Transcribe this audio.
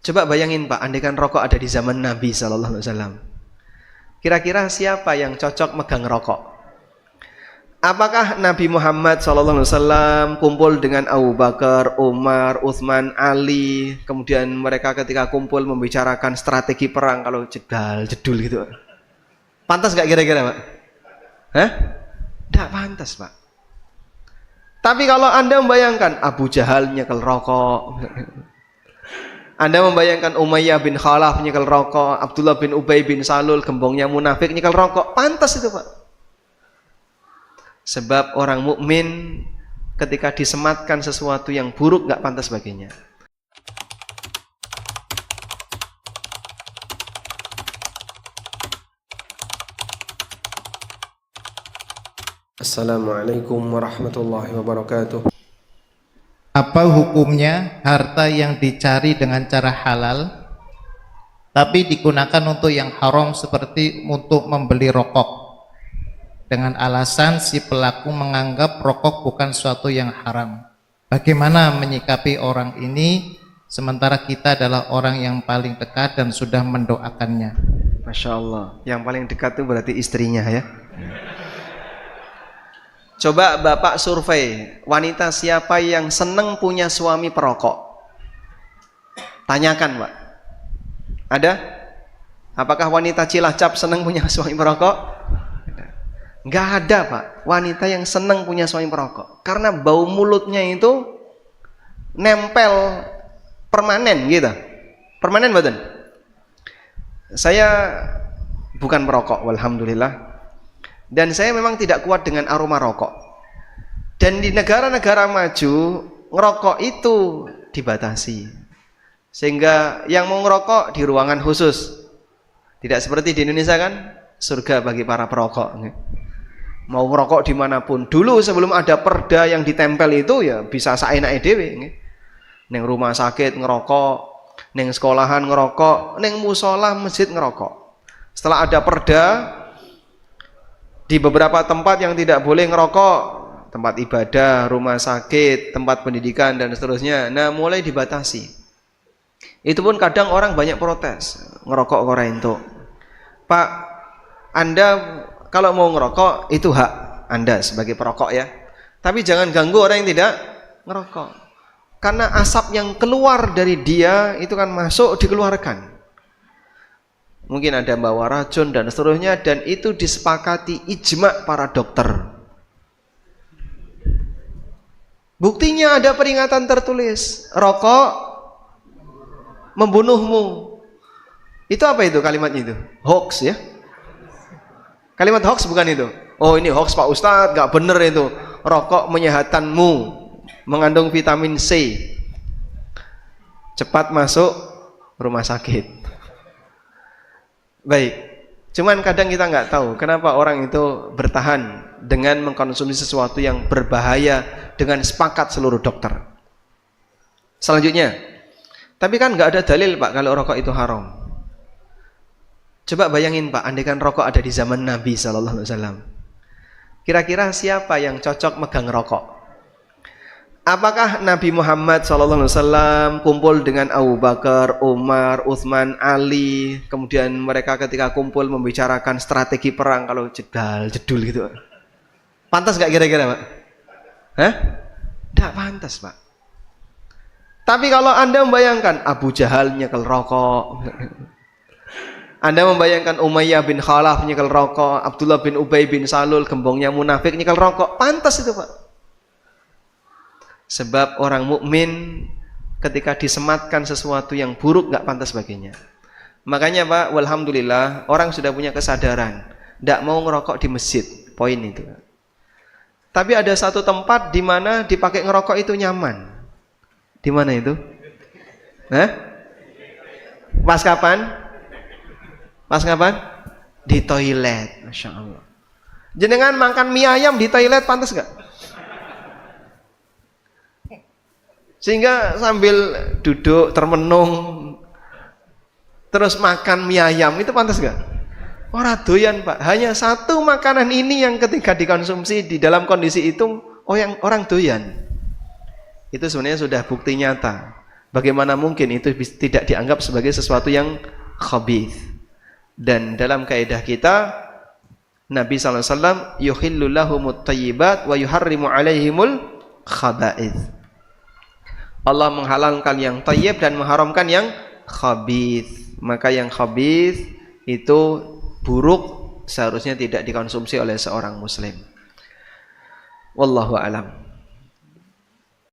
Coba bayangin Pak, andaikan rokok ada di zaman Nabi Sallallahu Alaihi Wasallam. Kira-kira siapa yang cocok megang rokok? Apakah Nabi Muhammad SAW kumpul dengan Abu Bakar, Umar, Utsman, Ali, kemudian mereka ketika kumpul membicarakan strategi perang kalau jedul gitu? Pantas gak kira-kira Pak? Hah? Tidak pantas Pak. Tapi kalau Anda membayangkan Abu Jahal nyekel rokok, Anda membayangkan Umayyah bin Khalaf nyekel rokok, Abdullah bin Ubay bin Salul gembongnya munafik nyekel rokok, pantas itu Pak. Sebab orang mukmin ketika disematkan sesuatu yang buruk gak pantas baginya. Assalamualaikum warahmatullahi wabarakatuh. Apa hukumnya harta yang dicari dengan cara halal tapi digunakan untuk yang haram seperti untuk membeli rokok dengan alasan si pelaku menganggap rokok bukan suatu yang haram? Bagaimana menyikapi orang ini sementara kita adalah orang yang paling dekat dan sudah mendoakannya? Masya Allah, yang paling dekat itu berarti istrinya ya. Coba Bapak survei, wanita siapa yang seneng punya suami perokok? Tanyakan Pak. Ada? Apakah wanita Cilacap seneng punya suami perokok? Nggak ada Pak, wanita yang seneng punya suami perokok. Karena bau mulutnya itu nempel permanen gitu. Permanen badan. Saya bukan perokok, alhamdulillah. Dan saya memang tidak kuat dengan aroma rokok. Dan di negara-negara maju, ngerokok itu dibatasi. Sehingga yang mau ngerokok di ruangan khusus. Tidak seperti di Indonesia kan, surga bagi para perokok. Mau ngerokok dimanapun. Dulu sebelum ada perda yang ditempel itu ya bisa saenake dhewe. Neng rumah sakit ngerokok, neng sekolahan ngerokok, neng musola masjid ngerokok. Setelah ada perda, di beberapa tempat yang tidak boleh ngerokok, tempat ibadah, rumah sakit, tempat pendidikan dan seterusnya, nah mulai dibatasi. Itu pun kadang orang banyak protes, ngerokok ora entuk. Pak, Anda kalau mau ngerokok itu hak Anda sebagai perokok ya. Tapi jangan ganggu orang yang tidak ngerokok. Karena asap yang keluar dari dia itu kan masuk dikeluarkan. Mungkin ada bawa racun dan seterusnya, dan itu disepakati ijma para dokter. Buktinya ada peringatan tertulis, rokok membunuhmu. Itu apa itu kalimatnya itu? Hoax ya. Kalimat hoax bukan itu. Oh ini hoax Pak Ustadz, gak bener itu. Rokok menyehatanmu, mengandung vitamin C. Cepat masuk rumah sakit. Baik. Cuman kadang kita nggak tahu kenapa orang itu bertahan dengan mengkonsumsi sesuatu yang berbahaya dengan sepakat seluruh dokter. Selanjutnya, tapi kan nggak ada dalil Pak kalau rokok itu haram. Coba bayangin Pak, andaikan rokok ada di zaman Nabi Sallallahu Alaihi Wasallam. Kira-kira siapa yang cocok megang rokok? Apakah Nabi Muhammad SAW kumpul dengan Abu Bakar, Umar, Utsman, Ali, kemudian mereka ketika kumpul membicarakan strategi perang kalau jedul gitu? Pantas gak kira-kira Pak? Hah? Tidak pantas Pak. Tapi kalau Anda membayangkan Abu Jahal nyekel rokok, Anda membayangkan Umayyah bin Khalaf nyekel rokok, Abdullah bin Ubay bin Salul gembongnya munafik nyekel rokok, pantas itu Pak. Sebab orang mukmin ketika disematkan sesuatu yang buruk gak pantas baginya. Makanya Pak, walhamdulillah orang sudah punya kesadaran, tidak mau ngerokok di masjid, poin itu. Tapi ada satu tempat di mana dipakai ngerokok itu nyaman. Di mana itu? Hah? Pas kapan? Pas kapan? Di toilet, Masya Allah. Jenengan makan mie ayam di toilet pantas gak? Sehingga sambil duduk termenung terus makan mie ayam itu pantas gak? Ora doyan Pak. Hanya satu makanan ini yang ketika dikonsumsi di dalam kondisi itu orang doyan. Itu sebenarnya sudah bukti nyata Bagaimana mungkin itu tidak dianggap sebagai sesuatu yang khabith? Dan dalam kaidah kita, Nabi SAW yuhillu lahumut thayyibat wa yuharrimu alaihimul khaba'ith. Allah menghalalkan yang thayyib dan mengharamkan yang khabith. Maka yang khabith itu buruk, seharusnya tidak dikonsumsi oleh seorang muslim. Wallahu alam.